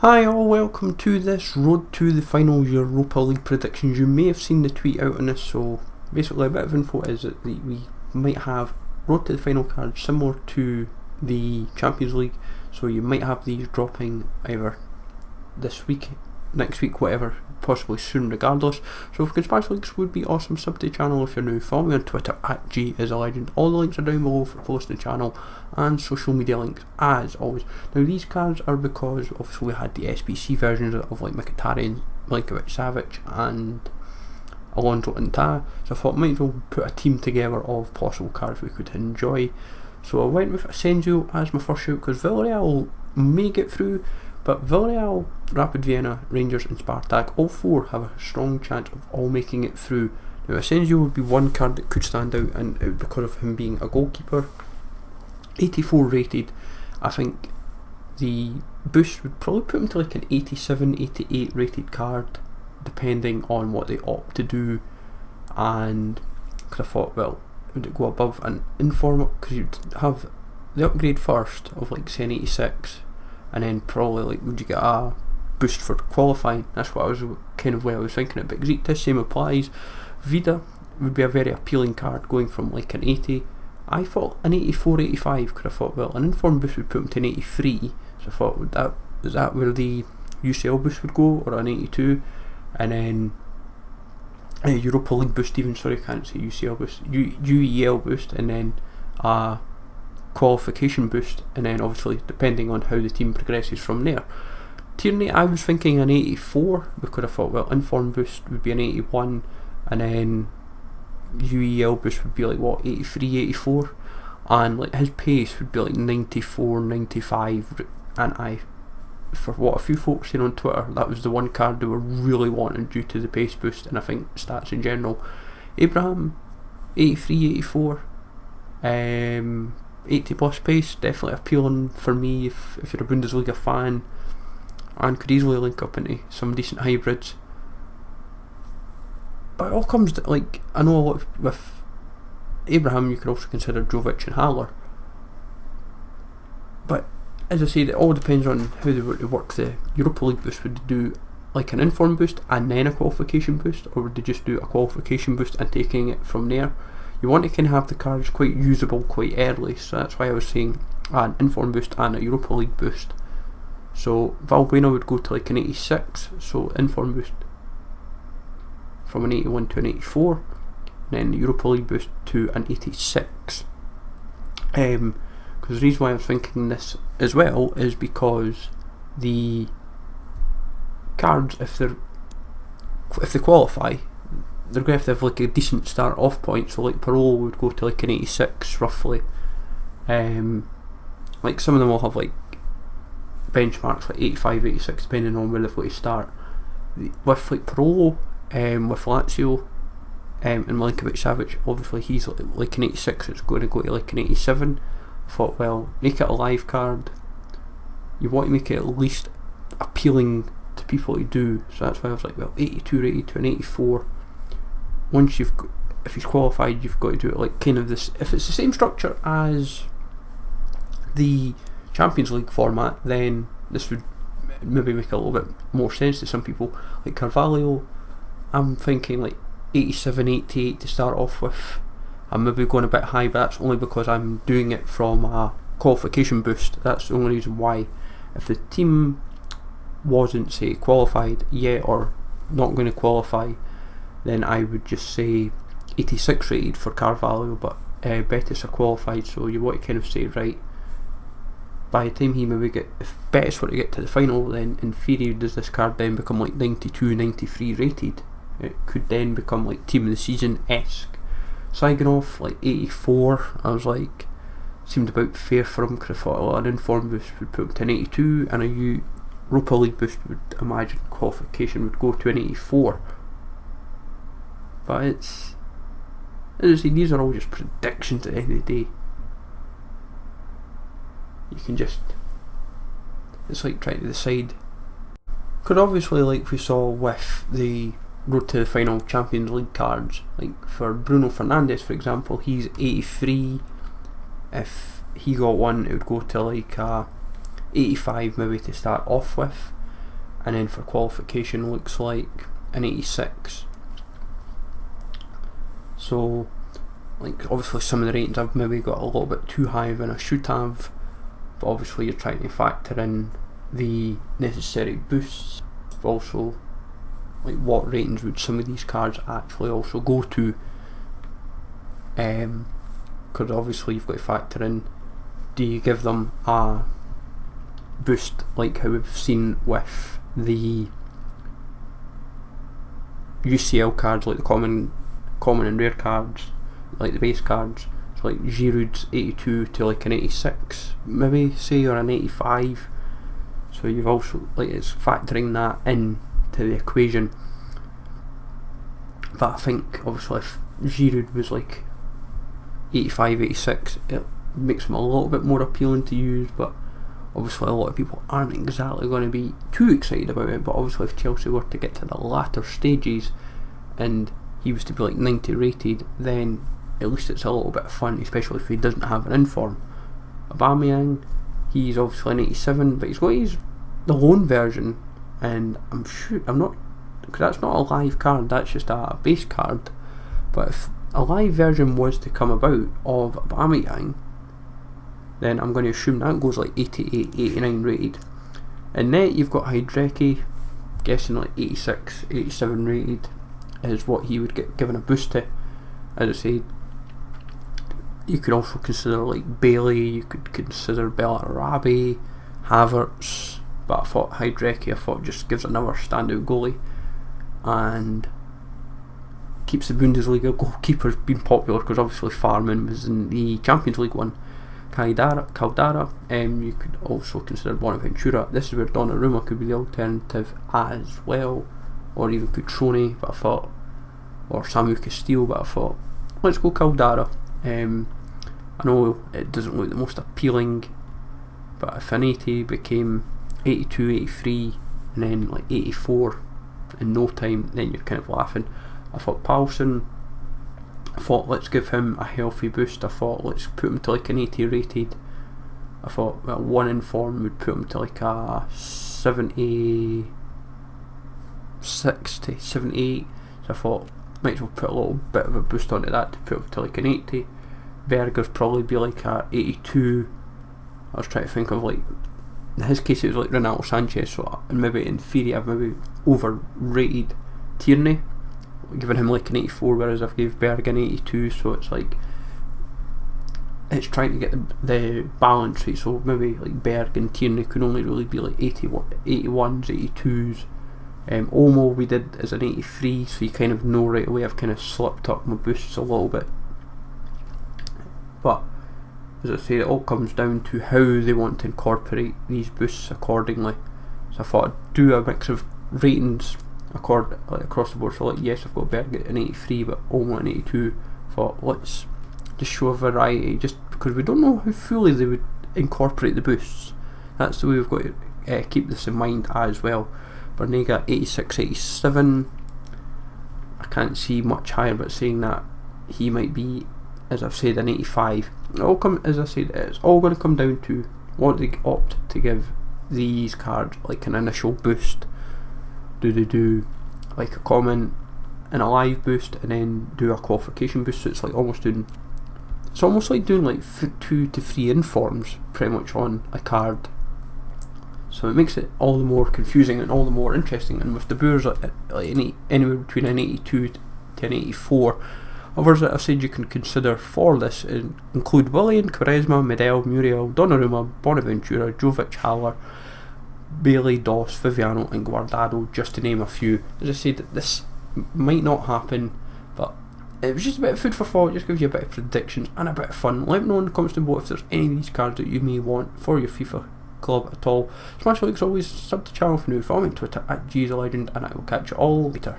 Hi all, welcome to this Road to the Final Europa League predictions. You may have seen the tweet out on this, so basically a bit of info is that we might have Road to the Final cards similar to the Champions League, so you might have these dropping either this week, next week, whatever, possibly soon regardless. So if you can smash links would be awesome. Sub to the channel if you're new, follow me on Twitter at @GIsALegend. All the links are down below for posting the channel and social media links as always. Now these cards are because obviously we had the SBC versions of like Mkhitaryan, Milinkovic-Savic and Alonso and Ta, so I thought I might as well put a team together of possible cards we could enjoy. So I went with Asenjo as my first shout because Villarreal may get through, but Villarreal, Rapid Vienna, Rangers and Spartak, all four have a strong chance of all making it through. Now Asenjo would be one card that could stand out, and because of him being a goalkeeper. 84 rated, I think the boost would probably put him to like an 87, 88 rated card, depending on what they opt to do. And because I thought, well, would it go above an informal? Because you'd have the upgrade first of like say an 86, and then probably like would you get a boost for qualifying? That's what I was kind of where I was thinking it. But Xerxes, same applies. Vida would be a very appealing card going from like an 80. I thought an 84, 85 because I thought, well, an informed boost would put him to an 83, so I thought is that where the UCL boost would go, or an 82, and then a Europa League boost even, sorry I can't say UCL boost, UEL boost, and then a qualification boost, and then obviously depending on how the team progresses from there. Tierney, I was thinking an 84 because I thought, well, informed boost would be an 81, and then UEL boost would be like what, 83, 84, and like his pace would be like 94, 95, and for what a few folks saying on Twitter, that was the one card they were really wanting due to the pace boost, and I think stats in general. Abraham, 83, 84, 80 plus pace, definitely appealing for me if you're a Bundesliga fan, and could easily link up into some decent hybrids. But it all comes to, like, I know a lot with Abraham you could also consider Jovic and Haller, but as I said, it all depends on how they were to work the Europa League boost. Would they do like an inform boost and then a qualification boost, or would they just do a qualification boost and taking it from there? You want to kind of have the cards quite usable quite early, so that's why I was saying an inform boost and a Europa League boost. So Valbuena would go to like an 86, so inform boost from an 81 to an 84, and then the Europa League boost to an 86. Because the reason why I was thinking this as well is because the cards, if they qualify, they're going to have like a decent start off point. So like Parole would go to like an 86 roughly. Like some of them will have like benchmarks like 85, 86 depending on where they've got to start. With like Parole, with Lazio and Milinkovic-Savic, obviously he's like an 86, it's going to go to like an 87. I thought, well, make it a live card. You want to make it at least appealing to people to do, so that's why I was like, well, 82 rated to an 84. Once if he's qualified, you've got to do it like kind of this. If it's the same structure as the Champions League format, then this would maybe make a little bit more sense to some people. Like Carvalho, I'm thinking like 87, 88 to start off with. I'm maybe going a bit high, but that's only because I'm doing it from a qualification boost. That's the only reason why. If the team wasn't, say, qualified yet or not going to qualify, then I would just say 86 rated for Carvalho, but Betis are qualified, so you want to kind of say, right, by the time he maybe if Betis were to get to the final, then in theory does this card then become like 92, 93 rated? It could then become like team of the season-esque. Saigonov, like 84, I was like, seemed about fair for him because I thought, well, an informed boost would put him to an 82, and a Europa League boost would imagine qualification would go to an 84. But it's, as I say, these are all just predictions at the end of the day. You can just, it's like trying to decide. Because obviously, like we saw with the Road to the Final Champions League cards, like for Bruno Fernandes for example, he's 83. If he got one, it would go to like 85 maybe to start off with, and then for qualification looks like an 86. So like obviously some of the ratings I've maybe got a little bit too high than I should have, but obviously you're trying to factor in the necessary boosts, but also like what ratings would some of these cards actually also go to, because obviously you've got to factor in, do you give them a boost like how we've seen with the UCL cards, like the common and rare cards, like the base cards, so like Giroud's 82 to like an 86 maybe, say, or an 85. So you've also, like, it's factoring that in to the equation. But I think obviously if Giroud was like 85, 86, it makes him a little bit more appealing to use, but obviously a lot of people aren't exactly going to be too excited about it. But obviously if Chelsea were to get to the latter stages and he was to be like 90 rated, then at least it's a little bit of fun, especially if he doesn't have an inform. Aubameyang, he's obviously an 87, but he's got the loan version, and I'm not, because that's not a live card, that's just a base card. But if a live version was to come about of Aubameyang, then I'm going to assume that goes like 88, 89 rated. And net you've got Hydreki, guessing like 86, 87 rated is what he would get given a boost to. As I said, you could also consider like Bailey, you could consider Bellarabi, Havertz, but I thought Hydreki just gives another standout goalie and keeps the Bundesliga goalkeepers being popular, because obviously Farman was in the Champions League one. Caldara, you could also consider Bonaventura. This is where Donnarumma could be the alternative as well, or even Cutrone, but I thought, or Samu Castile, but I thought, let's go Caldara. I know it doesn't look the most appealing, but if an 80 became 82, 83, and then like 84 in no time, then you're kind of laughing. I thought Paulson, I thought let's give him a healthy boost. I thought let's put him to like an 80 rated. I thought one in form would put him to like a 76 to 78. So I thought might as well put a little bit of a boost onto that to put him to like an 80. Berger's probably be like a 82. I was trying to think of, like, in his case it was like Renato Sanchez, so maybe in theory I've maybe overrated Tierney, giving him like an 84, whereas I've gave Berg an 82, so it's like it's trying to get the balance right. So maybe like Berg and Tierney could only really be like 81s, 82s. Olmo we did as an 83, so you kind of know right away I've kind of slipped up my boosts a little bit. But as I say, it all comes down to how they want to incorporate these boosts accordingly. So I thought I'd do a mix of ratings across the board. So like, yes, I've got Berg at an 83, but Olmo an 82. Thought let's just show a variety, just because we don't know how fully they would incorporate the boosts. That's the way we've got to keep this in mind as well. Bernega 86, 87. I can't see much higher, but saying that he might be, as I've said, an 85. As I said, it's all going to come down to what they opt to give these cards, like an initial boost. Do they do like a common and a live boost, and then do a qualification boost? So it's almost like doing like 2 to 3 informs pretty much on a card. So it makes it all the more confusing and all the more interesting. And with the Boers like anywhere between an 82 to an 84. Others that I've said you can consider for this include Willian, Quaresma, Medel, Muriel, Donnarumma, Bonaventura, Jovic, Haller, Bailey, Doss, Viviano and Guardado, just to name a few. As I said, this might not happen, but it was just a bit of food for thought, just gives you a bit of predictions and a bit of fun. Let me know in the comments below if there's any of these cards that you may want for your FIFA club at all. Smash the likes always, sub to the channel for new, follow me on Twitter at GSLegend, and I will catch you all later.